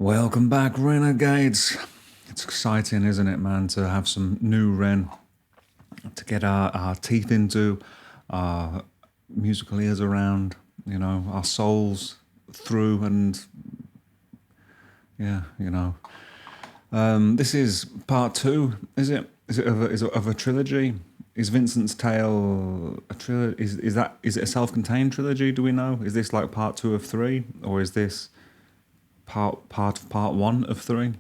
Welcome back, Renegades. It's exciting, isn't it, man, to have some new Ren, to get our teeth into, our musical ears around, our souls through, and yeah, this is part two, is it? Is it of a trilogy? Is Vincent's Tale a trilogy? Is it a self-contained trilogy? Do we know? Is this like part two of three, or is this part one of three?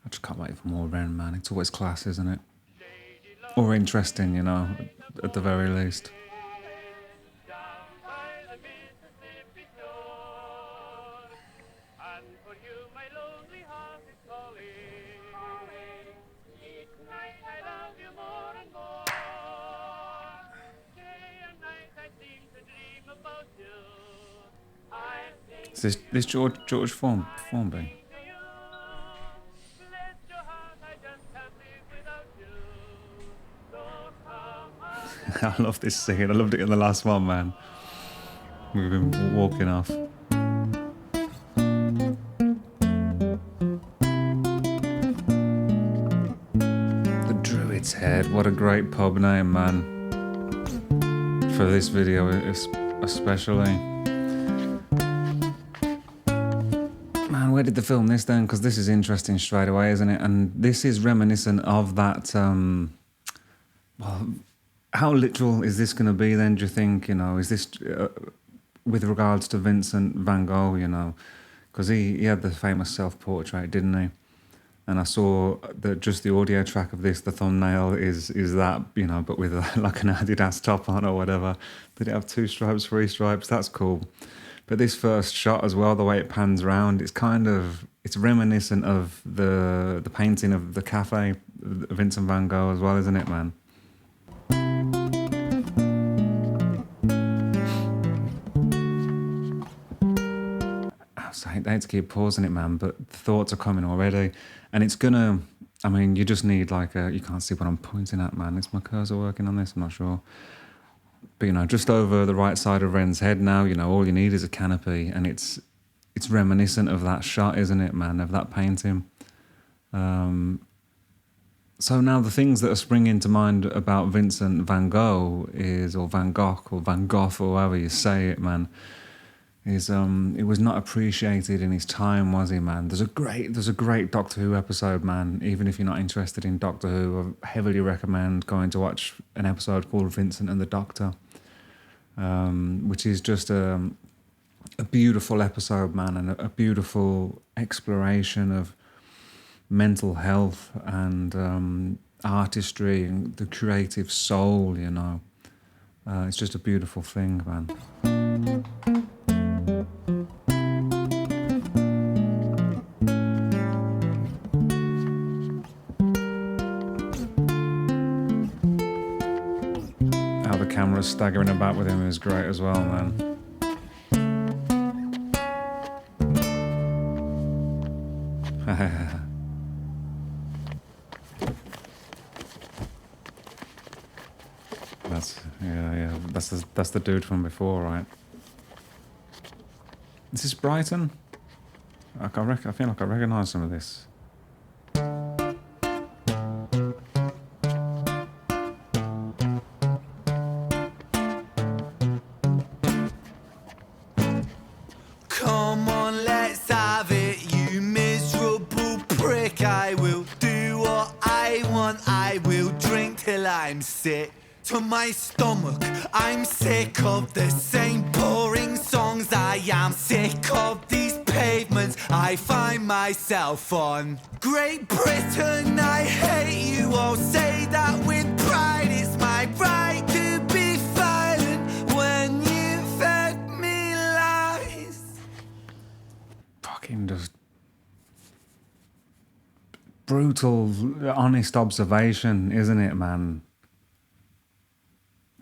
I just can't wait for more Ren, man. It's always class, isn't it? Or interesting, at the very least. Is this George Formby? I love this scene. I loved it in the last one, man. We've been walking off. The Druid's Head. What a great pub name, man. For this video, especially. Man, where did they film this then? Because this is interesting straight away, isn't it? And this is reminiscent of that. Well, how literal is this going to be then, do you think? Is this with regards to Vincent van Gogh, because he had the famous self-portrait, didn't he? And I saw that just the audio track of this, the thumbnail is that, but with like an Adidas top on or whatever. Did it have 2 stripes, 3 stripes? That's cool. But this first shot as well, the way it pans around, it's reminiscent of the painting of the cafe, Vincent van Gogh as well, isn't it, man? I hate to keep pausing it, man, but the thoughts are coming already. And it's gonna, you just need you can't see what I'm pointing at, man. Is my cursor working on this? I'm not sure. But, just over the right side of Ren's head now, all you need is a canopy. And it's reminiscent of that shot, isn't it, man, of that painting. So now the things that are springing to mind about Vincent van Gogh or Van Gogh, or Van Gogh, or however you say it, man, is it was not appreciated in his time, was he, man? There's a great Doctor Who episode, man. Even if you're not interested in Doctor Who, I heavily recommend going to watch an episode called Vincent and the Doctor, which is just a beautiful episode, man, and a beautiful exploration of mental health and artistry and the creative soul, It's just a beautiful thing, man. How the camera's staggering about with him is great as well, man. That's the dude from before, right? Is this Brighton? I feel like I recognise some of this. Come on, let's have it, you miserable prick. I will do what I want. I will drink till I'm sick to my stomach. I'm sick of the same boring songs. I am sick of these pavements I find myself on. Great Britain, I hate you. I'll say that with pride. It's my right to be violent when you fed me lies. Fucking just brutal, honest observation, isn't it, man?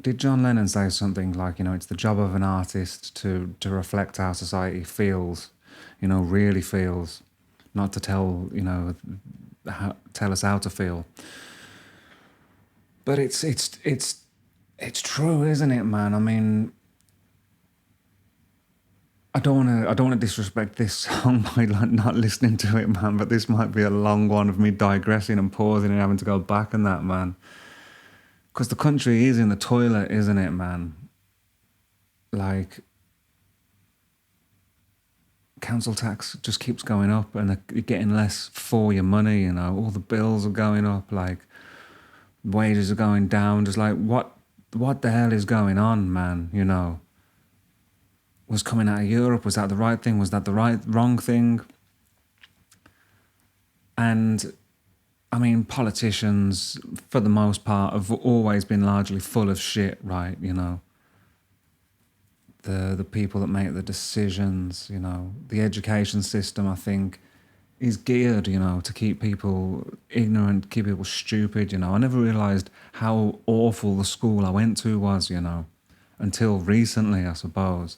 Did John Lennon say something like, it's the job of an artist to reflect how society feels, really feels, not to tell us how to feel. But it's true, isn't it, man? I don't want to disrespect this song by like not listening to it, man. But this might be a long one of me digressing and pausing and having to go back on that, man. Because the country is in the toilet, isn't it, man? Like, council tax just keeps going up, and you're getting less for your money. You know, all the bills are going up. Like, wages are going down. Just like, what the hell is going on, man? You know. Was coming out of Europe, was that the right thing? Was that the wrong thing? And I mean, politicians, for the most part, have always been largely full of shit, right? You know, the people that make the decisions, you know, the education system, I think, is geared, you know, to keep people ignorant, keep people stupid, you know. I never realised how awful the school I went to was, you know, until recently, I suppose.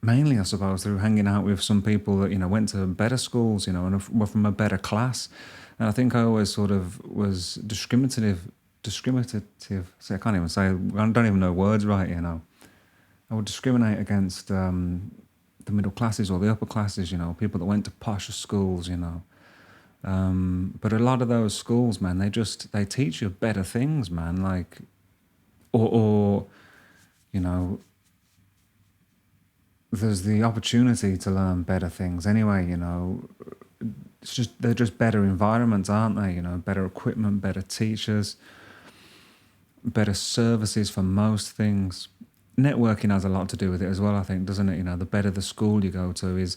Mainly, I suppose, through hanging out with some people that, you know, went to better schools, you know, and were from a better class. And I think I always sort of was discriminative. See, I can't even say, I don't even know words right, you know. I would discriminate against the middle classes or the upper classes, you know, people that went to posh schools, you know. But a lot of those schools, man, they teach you better things, man, like, or you know, there's the opportunity to learn better things anyway, you know. They're just better environments, aren't they? You know, better equipment, better teachers, better services for most things. Networking has a lot to do with it as well, I think, doesn't it? You know, the better the school you go to is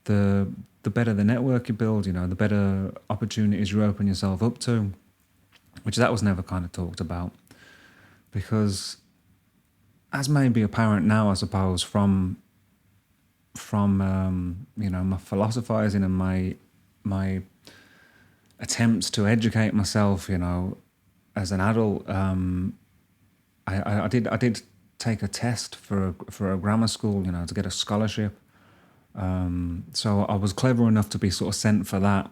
the better the network you build, you know, the better opportunities you open yourself up to, which that was never kind of talked about. Because as may be apparent now, I suppose, from you know, my philosophizing and my attempts to educate myself, you know, as an adult, I did take a test for a grammar school, you know, to get a scholarship. So I was clever enough to be sort of sent for that.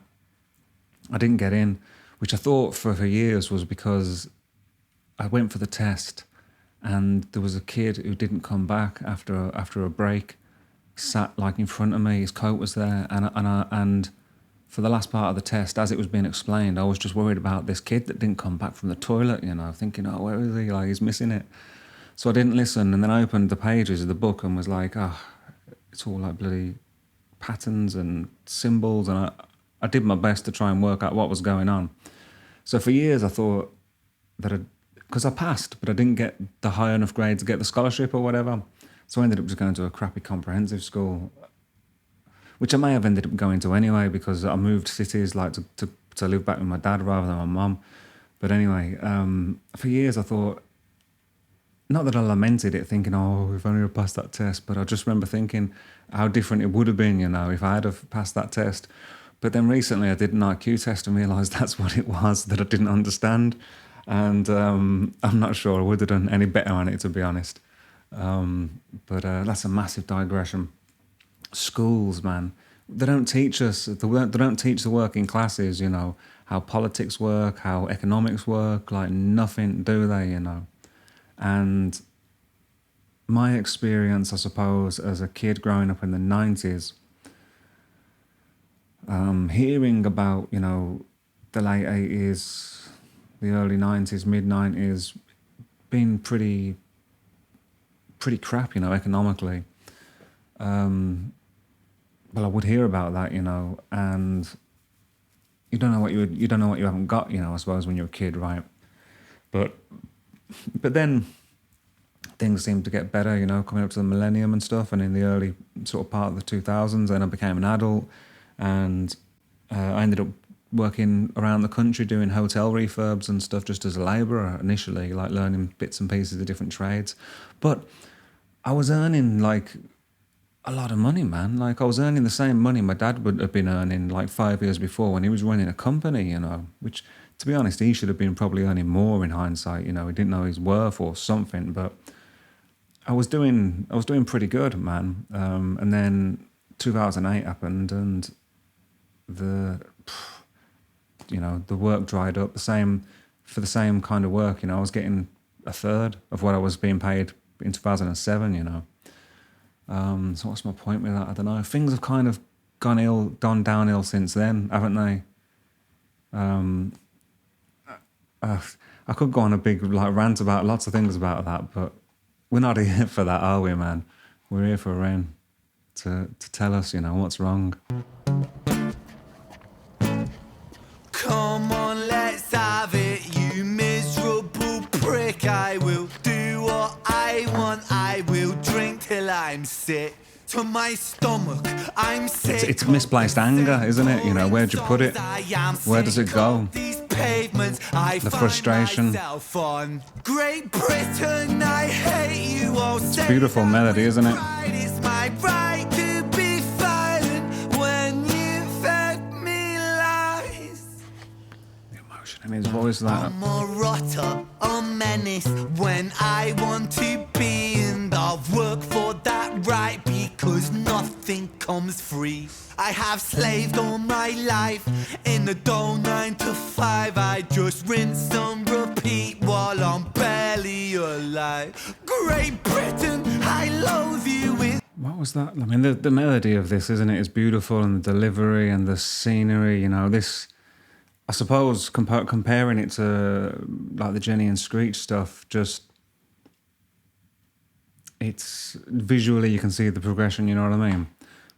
I didn't get in, which I thought for years was because I went for the test, and there was a kid who didn't come back after a break, sat like in front of me. His coat was there, and for the last part of the test, as it was being explained, I was just worried about this kid that didn't come back from the toilet, you know, thinking, oh, where is he? Like, he's missing it. So I didn't listen, and then I opened the pages of the book and was like, oh, it's all like bloody patterns and symbols, and I did my best to try and work out what was going on. So for years I thought that because I passed, but I didn't get the high enough grade to get the scholarship or whatever. So I ended up just going to a crappy comprehensive school, which I may have ended up going to anyway because I moved cities, like to live back with my dad rather than my mum. But anyway, for years I thought, not that I lamented it, thinking, oh, if only I passed that test, but I just remember thinking how different it would have been, you know, if I had have passed that test. But then recently I did an IQ test and realised that's what it was that I didn't understand. And I'm not sure I would have done any better on it, to be honest. But that's a massive digression. Schools, man, they don't teach us, they don't teach the working classes, you know, how politics work, how economics work, like nothing, do they, you know? And my experience, I suppose, as a kid growing up in the 90s, hearing about, you know, the late 80s, the early 90s, mid 90s, being pretty crap, you know, economically. Well, I would hear about that, you know, and you don't know what you haven't got, you know, I suppose, when you're a kid, right? But then things seemed to get better, you know, coming up to the millennium and stuff, and in the early sort of part of the 2000s, then I became an adult, and I ended up working around the country doing hotel refurbs and stuff just as a labourer initially, like learning bits and pieces of different trades. But I was earning like a lot of money, man. Like I was earning the same money my dad would have been earning like 5 years before when he was running a company, you know, which, to be honest, he should have been probably earning more in hindsight, you know, he didn't know his worth or something, but I was doing pretty good, man. And then 2008 happened, and the work dried up. For the same kind of work, you know, I was getting a third of what I was being paid in 2007, you know. So what's my point with that? I don't know. Things have kind of gone downhill since then, haven't they? I could go on a big rant about lots of things about that, but we're not here for that, are we, man? We're here for Rain to tell us, you know, what's wrong. Come on, let's have it, you miserable prick. I will do what I want. I will drink till I'm sick to my stomach. I'm sick. It's misplaced anger, isn't it? You know, where'd you put it? Where does it go? The frustration. Great Britain, I hate you all. It's a beautiful melody, isn't it? It's my right to be violent when you fed me lies. The emotion in his voice, that. I'm a rotter, a menace when I want to be, and I'll work for that right because nothing comes free. I have slaved all my life in the dull 9 to 5. I just rinse and repeat while I'm barely alive. Great Britain, I loathe you with. What was that? I mean, the melody of this, isn't it, is beautiful, and the delivery and the scenery, you know, this, I suppose, comparing it to like the Jenny and Screech stuff, just, it's visually, you can see the progression, you know what I mean?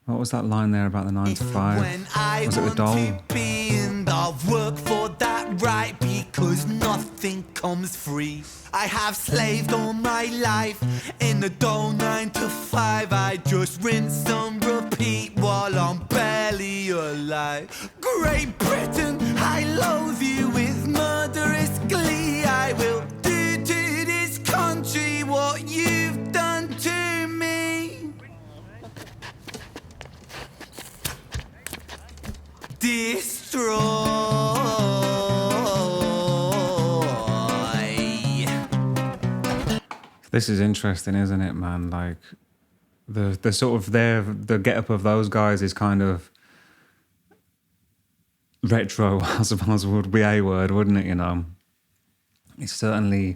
What was that line there about the 9 to 5? Was it the doll? And I'll work for that right because nothing comes free. I have slaved all my life in the dull 9 to 5. I just rinse and repeat while I'm barely alive. Great Britain, I loathe you with murderous glee. I will do to this country what you've done to me. Destroy. This is interesting, isn't it, man? Like the sort of the get up of those guys is kind of retro, I suppose would be a word, wouldn't it? You know, it's certainly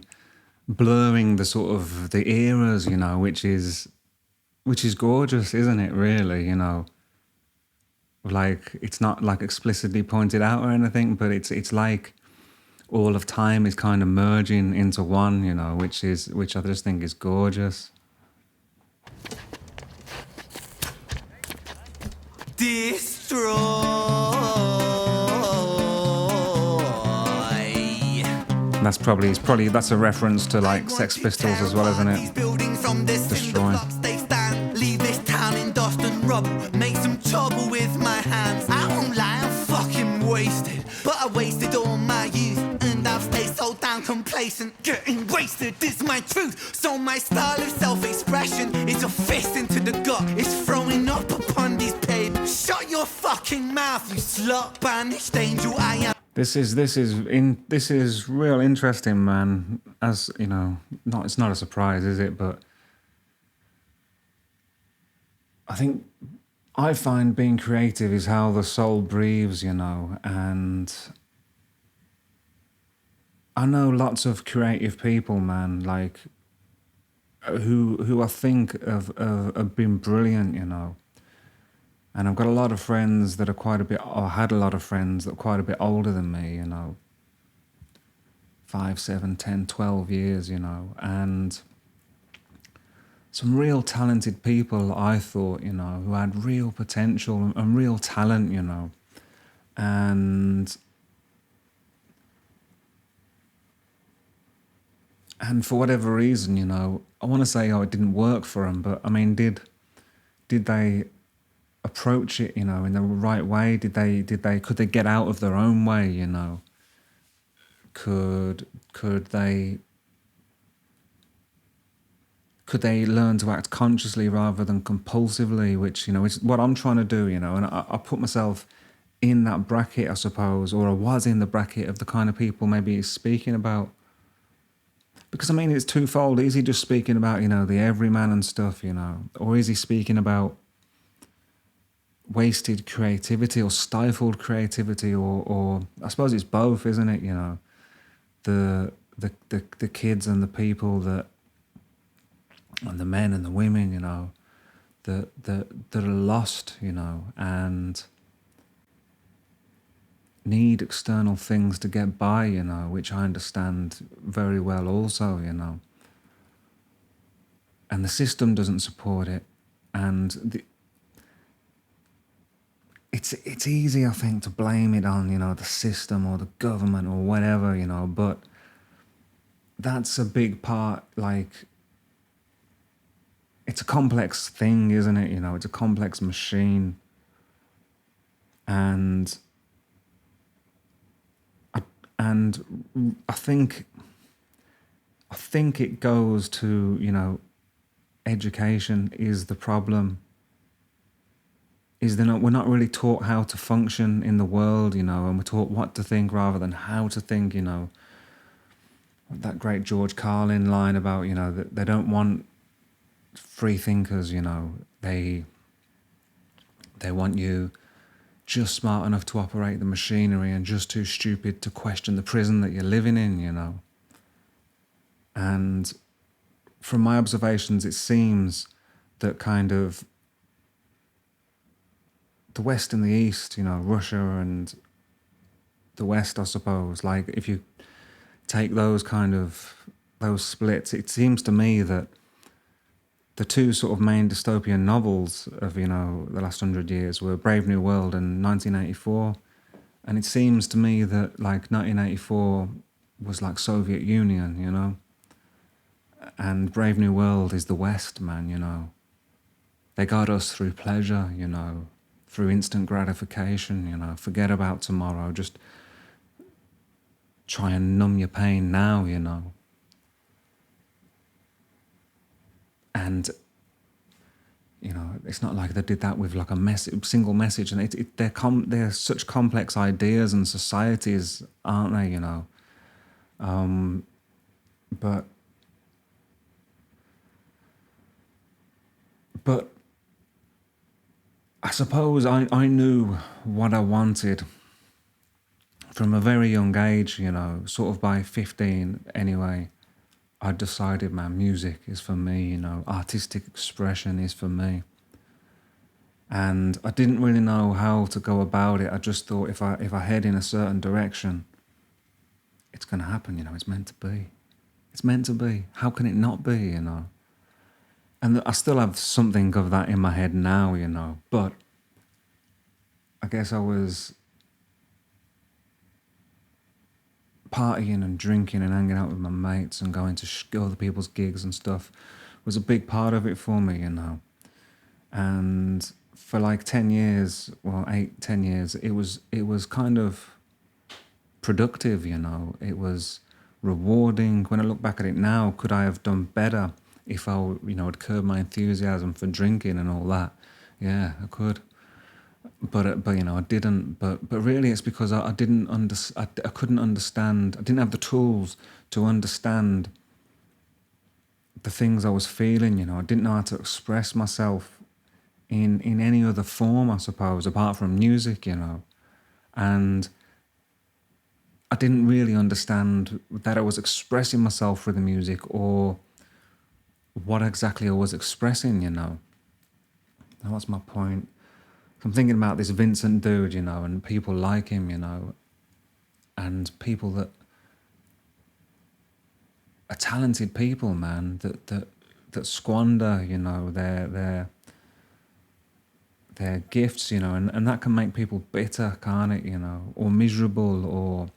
blurring the sort of the eras, you know, which is gorgeous, isn't it? Really, you know. Like, it's not like explicitly pointed out or anything, but it's like all of time is kind of merging into one, you know, which I just think is gorgeous. Destroy. That's a reference to like Sex Pistols as well, isn't it? Destroy. Leave this town in dust and rubble. Make some trouble with my hands. I won't lie, I'm fucking wasted. But I wasted all my youth, and I've stayed so damn complacent. Getting wasted is my truth. So my style of self-expression is a fist into the gut. It's throwing up upon these pavements. Shut your fucking mouth, you slut. Banished angel, I am. This is real interesting, man. As you know, it's not a surprise, is it? But I think I find being creative is how the soul breathes, you know, and I know lots of creative people, man, like who I think have been brilliant, you know. And I've got a lot of friends that are quite a bit, or had a lot of friends that are quite a bit older than me, you know, 5, 7, 10, 12 years, you know, and some real talented people, I thought, you know, who had real potential and real talent, you know. And for whatever reason, you know, I want to say, it didn't work for them, but I mean, did they approach it, you know, in the right way? Could they get out of their own way, you know? Could they learn to act consciously rather than compulsively, which, you know, is what I'm trying to do, you know, and I put myself in that bracket, I suppose, or I was in the bracket of the kind of people maybe he's speaking about. Because, I mean, it's twofold. Is he just speaking about, you know, the everyman and stuff, you know, or is he speaking about wasted creativity or stifled creativity, or I suppose it's both, isn't it, you know, the kids and the people that and the men and the women, you know, that are lost, you know, and need external things to get by, you know, which I understand very well also, you know. And the system doesn't support it. And it's easy, I think, to blame it on, you know, the system or the government or whatever, you know, but that's a big part, like, it's a complex thing, isn't it? You know, it's a complex machine. And and I think it goes to, you know, education is the problem. Is we're not really taught how to function in the world, you know, and we're taught what to think rather than how to think, you know. That great George Carlin line about, you know, that they don't want free thinkers, you know. They want you just smart enough to operate the machinery and just too stupid to question the prison that you're living in, you know. And from my observations, it seems that kind of the West and the East, you know, Russia and the West, I suppose, like if you take those splits, it seems to me that the two sort of main dystopian novels of, you know, the last 100 years were Brave New World and 1984. And it seems to me that, like, 1984 was like Soviet Union, you know? And Brave New World is the West, man, you know? They got us through pleasure, you know, through instant gratification, you know, forget about tomorrow, just try and numb your pain now, you know? And, you know, it's not like they did that with like a single message. And they're such complex ideas and societies, aren't they, you know? But I suppose I knew what I wanted from a very young age, you know, sort of by 15 anyway. I decided, man, music is for me, you know, artistic expression is for me. And I didn't really know how to go about it. I just thought if I head in a certain direction, it's going to happen, you know, it's meant to be. It's meant to be. How can it not be, you know? And I still have something of that in my head now, you know, but I guess I was partying and drinking and hanging out with my mates and going to other people's gigs and stuff was a big part of it for me, you know. And for like 10 years, well, 8-10 years, it was kind of productive, you know. It was rewarding. When I look back at it now, could I have done better if I, you know, had curbed my enthusiasm for drinking and all that? Yeah, I could. But you know, I didn't. But really, it's because I didn't I couldn't understand. I didn't have the tools to understand the things I was feeling. You know, I didn't know how to express myself in any other form, I suppose, apart from music. You know, and I didn't really understand that I was expressing myself through the music or what exactly I was expressing. You know, that was my point. I'm thinking about this Vincent dude, you know, and people like him, you know, and people that are talented people, man, that squander, you know, their gifts, you know, and that can make people bitter, can't it, you know, or miserable or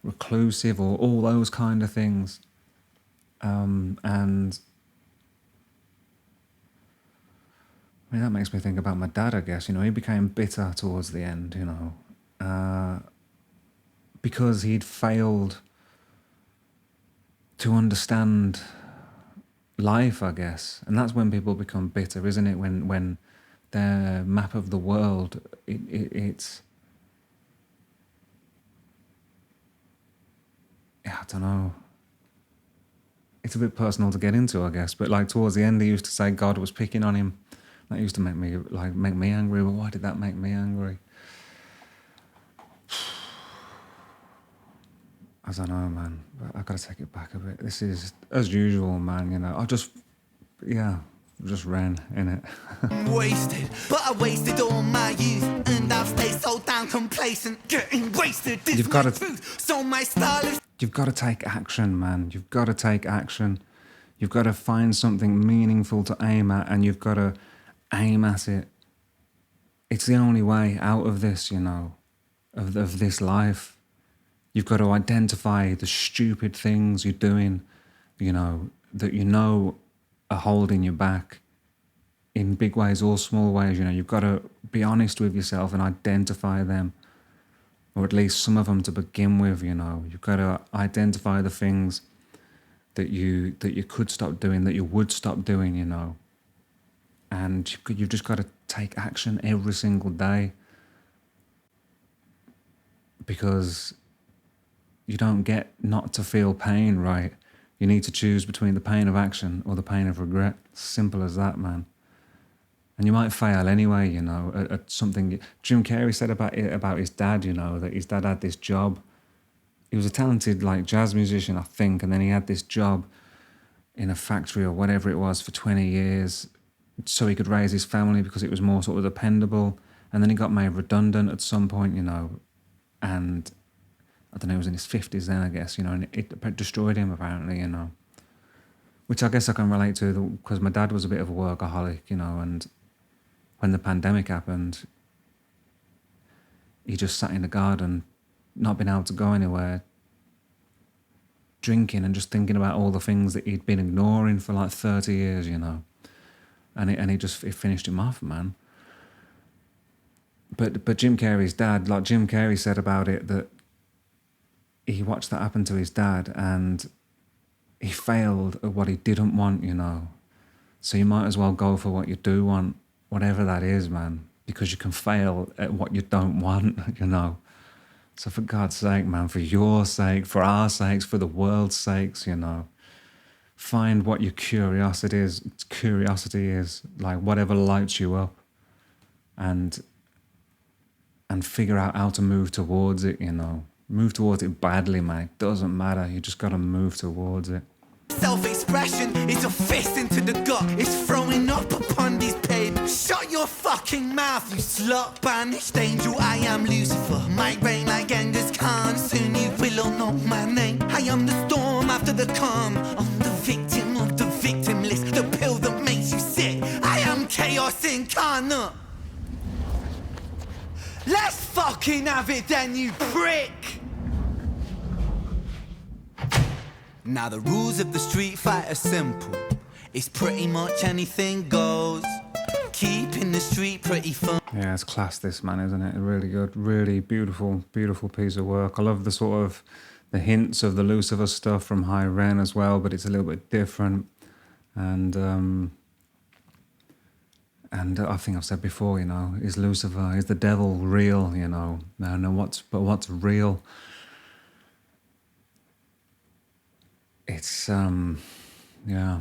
reclusive or all those kind of things. And I mean, that makes me think about my dad, I guess. You know, he became bitter towards the end, you know, because he'd failed to understand life, I guess. And that's when people become bitter, isn't it? When their map of the world, it's... Yeah, I don't know. It's a bit personal to get into, I guess. But like towards the end, he used to say God was picking on him. That used to make me angry. Well, why did that make me angry? I don't know, man. But I gotta take it back a bit. This is as usual, man. You know, I just yeah, just ran in it. Wasted, but I wasted all my youth, and I've stayed so damn complacent, getting wasted. This You've my got to- truth, so my style is. You've got to take action, man. You've got to take action. You've got to find something meaningful to aim at, and you've got to aim at it. It's the only way out of this, you know, of this life. You've got to identify the stupid things you're doing, you know, that you know are holding you back in big ways or small ways. You know, you've got to be honest with yourself and identify them, or at least some of them to begin with. You know, you've got to identify the things that you could stop doing, that you would stop doing. You know, and you've just got to take action every single day, because you don't get not to feel pain, right? You need to choose between the pain of action or the pain of regret. Simple as that, man. And you might fail anyway, you know, at something. Jim Carrey said about his dad, you know, that his dad had this job. He was a talented, like, jazz musician, I think, and then he had this job in a factory or whatever it was for 20 years so he could raise his family because it was more sort of dependable. And then he got made redundant at some point, you know, and I don't know, he was in his 50s then, I guess, you know, and it destroyed him, apparently, you know. Which I guess I can relate to, because my dad was a bit of a workaholic, you know, and when the pandemic happened, he just sat in the garden, not being able to go anywhere, drinking and just thinking about all the things that he'd been ignoring for like 30 years, you know. And it finished him off, man. But Jim Carrey's dad, like Jim Carrey said about it, that he watched that happen to his dad and he failed at what he didn't want, you know. So you might as well go for what you do want, whatever that is, man, because you can fail at what you don't want, you know. So for God's sake, man, for your sake, for our sakes, for the world's sakes, you know, find what your curiosity is, like whatever lights you up, and figure out how to move towards it, you know. Move towards it badly, man. It doesn't matter. You just got to move towards it. Self-expression is a fist into the gut. It's throwing up upon these pavements. Shut your fucking mouth, you slut. Banished angel, I am Lucifer. Might reign like Genghis Khan. Soon you will all know my name. I am the storm after the calm. I'm the victim of the victim list. The pill that makes you sick. I am chaos incarnate. Let's fucking have it then, you prick! Now the rules of the street fight are simple. It's pretty much anything goes. Keeping the street pretty fun. Yeah, it's class, this, man, isn't it? Really good, really beautiful, beautiful piece of work. I love the sort of the hints of the Lucifer stuff from High Ren as well, but it's a little bit different. And I think I've said before, you know, is Lucifer, is the devil real, you know? No, what's real? It's, yeah.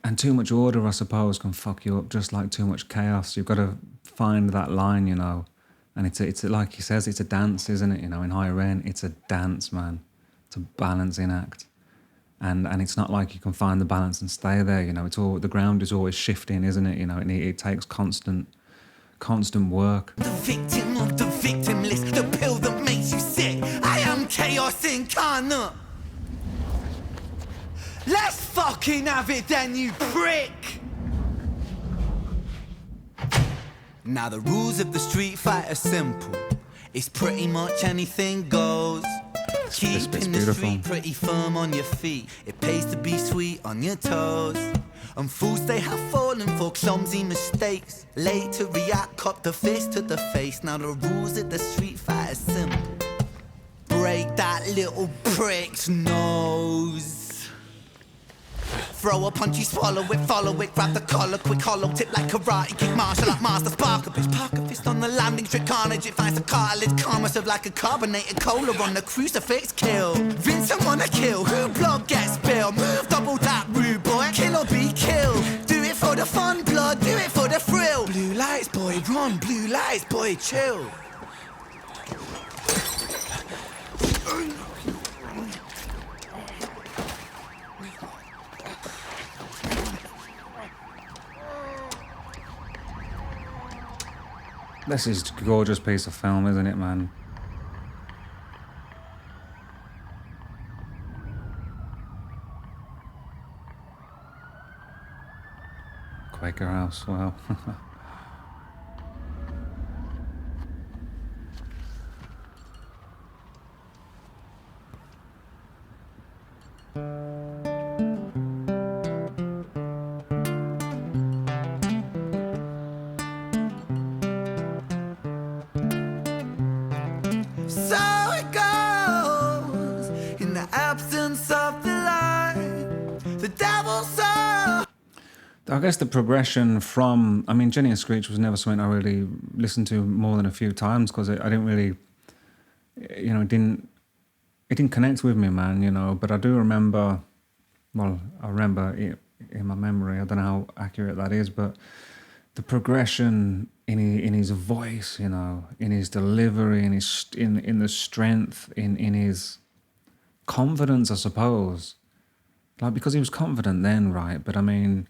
And too much order, I suppose, can fuck you up, just like too much chaos. You've got to find that line, you know? And it's like he says, it's a dance, isn't it? You know, in High Ren, it's a dance, man. It's a balancing act. And it's not like you can find the balance and stay there, you know. It's all, the ground is always shifting, isn't it? You know, it takes constant work. The victim of the victim list, the pill that makes you sick. I am chaos incarnate. Let's fucking have it then, you prick! Now the rules of the street fight are simple. It's pretty much anything goes. Keeping the street pretty firm on your feet. It pays to be sweet on your toes. And fools they have fallen for clumsy mistakes. Late to react, cop the fist to the face. Now the rules of the street fight are simple. Break that little prick's nose. Throw a punch, you swallow it, follow it, grab the collar, quick hollow tip like karate, kick martial art master, spark a bitch, park a fist on the landing, strip carnage, it finds the cartilage, karma serve like a carbonated cola on the crucifix, kill. Vincent wanna kill, who blood gets spilled, move double that rude boy, kill or be killed. Do it for the fun, blood, do it for the thrill. Blue lights, boy, run, blue lights, boy, chill. This is a gorgeous piece of film, isn't it, man? Quaker House, wow. So it goes in the absence of the light. The devil's so. I guess the progression from, I mean, Jenny and Screech was never something I really listened to more than a few times because I didn't really, it didn't connect with me, man, But I do remember, well, I remember it in my memory. I don't know how accurate that is, but the progression in his voice, in his delivery, in the strength, in his confidence, I suppose. Like, because he was confident then, right? But I mean,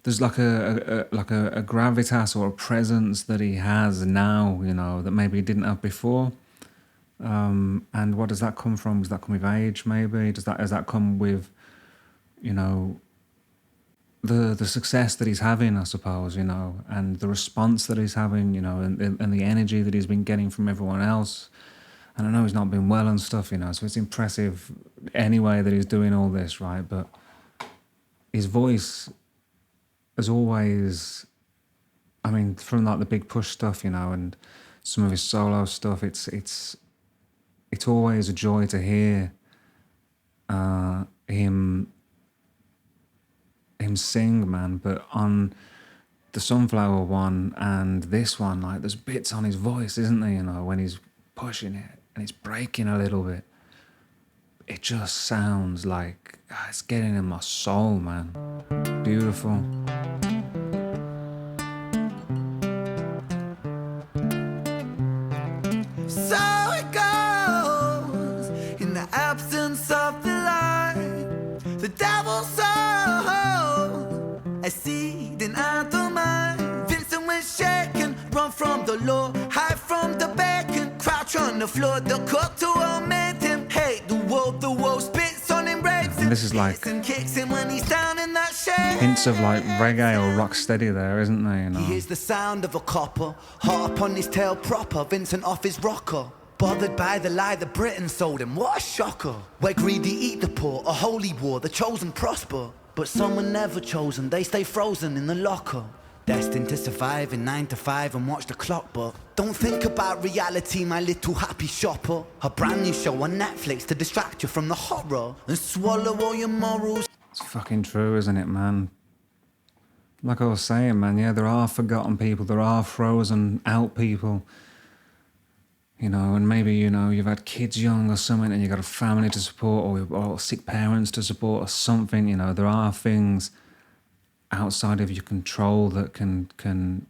there's like a gravitas or a presence that he has now, that maybe he didn't have before. And what does that come from? Does that come with age? Maybe does that come with, the success that he's having, I suppose, and the response that he's having, and the energy that he's been getting from everyone else. And I know he's not been well and stuff, so it's impressive anyway that he's doing all this, right? But his voice has always, I mean, from like the Big Push stuff, and some of his solo stuff, it's always a joy to hear him sing, man. But on the Sunflower one and this one, like, there's bits on his voice, isn't there, when he's pushing it and it's breaking a little bit. It just sounds like it's getting in my soul, man. Beautiful. So it goes in the absence of the light. The devil's soul, a seed in the mind. Vincent was shaken, run from the law, hide from the bacon, crouch on the floor. The cook to made him hate the wolf spits on him, rapes him, And this is like and kicks him when he's down in that shade. hints of like reggae or rock steady there, isn't there? He hears the sound of a copper, hot up on his tail proper, Vincent off his rocker. Bothered by the lie that Britain sold him, what a shocker. Where greedy eat the poor, a holy war, the chosen prosper. But some were never chosen, they stay frozen in the locker. Destined to survive in 9 to 5 and watch the clock, but don't think about reality, my little happy shopper. A brand new show on Netflix to distract you from the horror and swallow all your morals. It's fucking true, isn't it, man? Like I was saying, man, yeah, there are forgotten people, there are frozen out people, and maybe, you've had kids young or something and you've got a family to support or sick parents to support or something, there are things outside of your control that can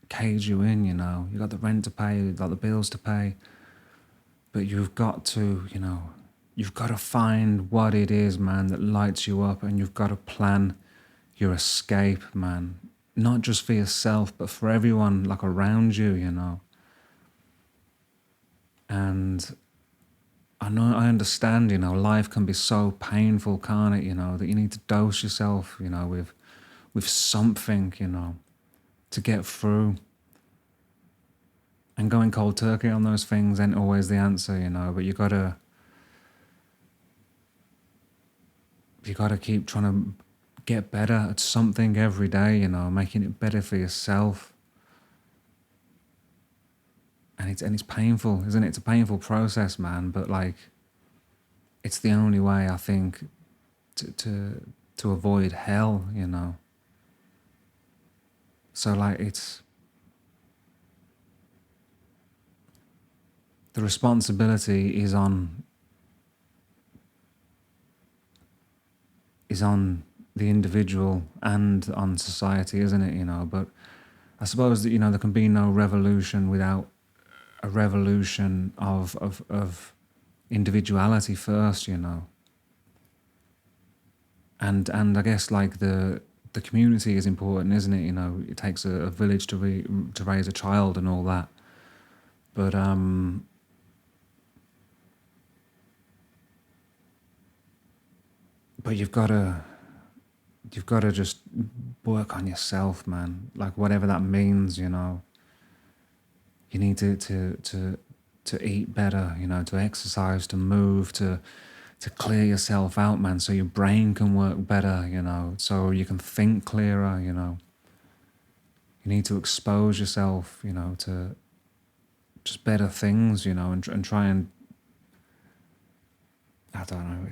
cage you in, You've got the rent to pay, you've got the bills to pay, but you've got to, you've got to find what it is, man, that lights you up, and you've got to plan your escape, man. Not just for yourself, but for everyone, like, around you, And I understand, life can be so painful, can't it, that you need to dose yourself, with something, to get through. And going cold turkey on those things ain't always the answer, but you gotta keep trying to get better at something every day, making it better for yourself. And it's painful, isn't it? It's a painful process, man, but like, it's the only way, I think, to avoid hell, So like, it's the responsibility is on the individual and on society, isn't it? But I suppose that, there can be no revolution without a revolution of individuality first, And I guess like the the community is important, isn't it? You know, it takes a village to raise a child and all that. But you've got to just work on yourself, man. Like whatever that means, you know. You need to eat better, you know, to exercise, to move, to clear yourself out, man, so your brain can work better, you know, so you can think clearer, you know. You need to expose yourself, you know, to just better things, you know, and try and, I don't know,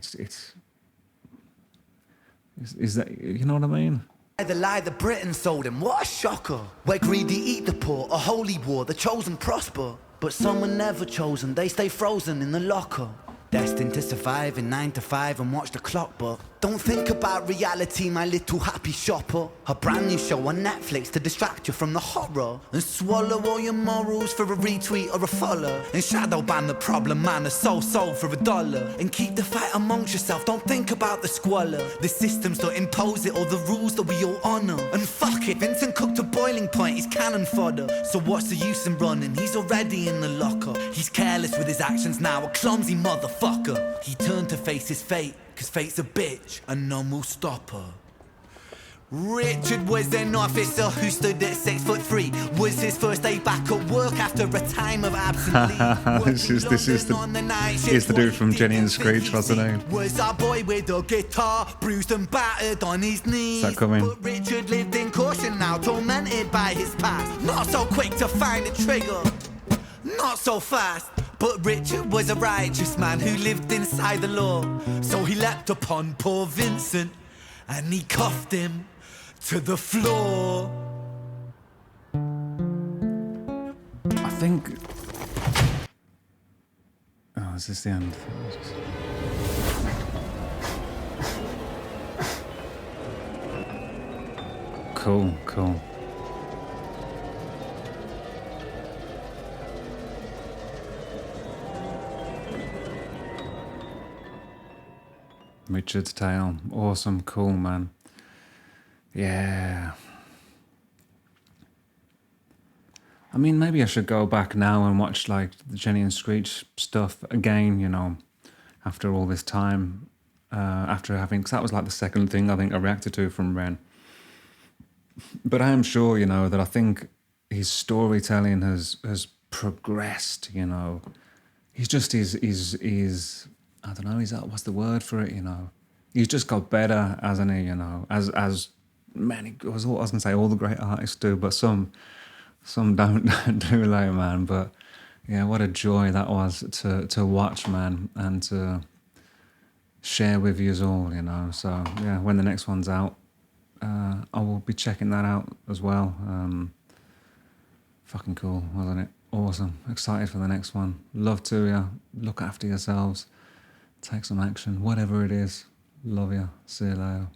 is that, you know what I mean? The lie that Britain sold him, what a shocker. Where greedy eat the poor, a holy war, the chosen prosper. But some were never chosen, they stay frozen in the locker. Destined to survive in 9 to 5 and watch the clock, but don't think about reality, my little happy shopper. A brand new show on Netflix to distract you from the horror. And swallow all your morals for a retweet or a follow. And shadow ban the problem man, a sold for $1. And keep the fight amongst yourself, don't think about the squalor. The systems don't impose it or the rules that we all honour. And fuck it, Vincent cooked to boiling point, he's cannon fodder. So what's the use in running, he's already in the locker. He's careless with his actions now, a clumsy motherfucker. He turned to face his fate, cause fate's a bitch and none will stop her. Richard was an officer who stood at 6'3". Was his first day back at work after a time of absent leave. This is the dude from Jenny and Screech, what's the name? Was our boy with a guitar, bruised and battered on his knees. Is that coming? But Richard lived in caution now, tormented by his past. Not so quick to find a trigger, not so fast. But Richard was a righteous man who lived inside the law. So he leapt upon poor Vincent and he cuffed him to the floor. I think... Oh, is this the end? Cool. Richard's Tale. Awesome, cool, man. Yeah. I mean, maybe I should go back now and watch, like, the Jenny and Screech stuff again, you know, after all this time. After having... Because that was, like, the second thing I think I reacted to from Ren. But I am sure, you know, that I think his storytelling has progressed, you know. He's just... He's I don't know, what's the word for it, you know? He's just got better, hasn't he, you know? As many, I was going to say all the great artists do, but some don't do, like, man. But yeah, what a joy that was to watch, man, and to share with you all, you know? So yeah, when the next one's out, I will be checking that out as well. Fucking cool, wasn't it? Awesome. Excited for the next one. Love to you. Look after yourselves. Take some action, whatever it is. Love you. See you later.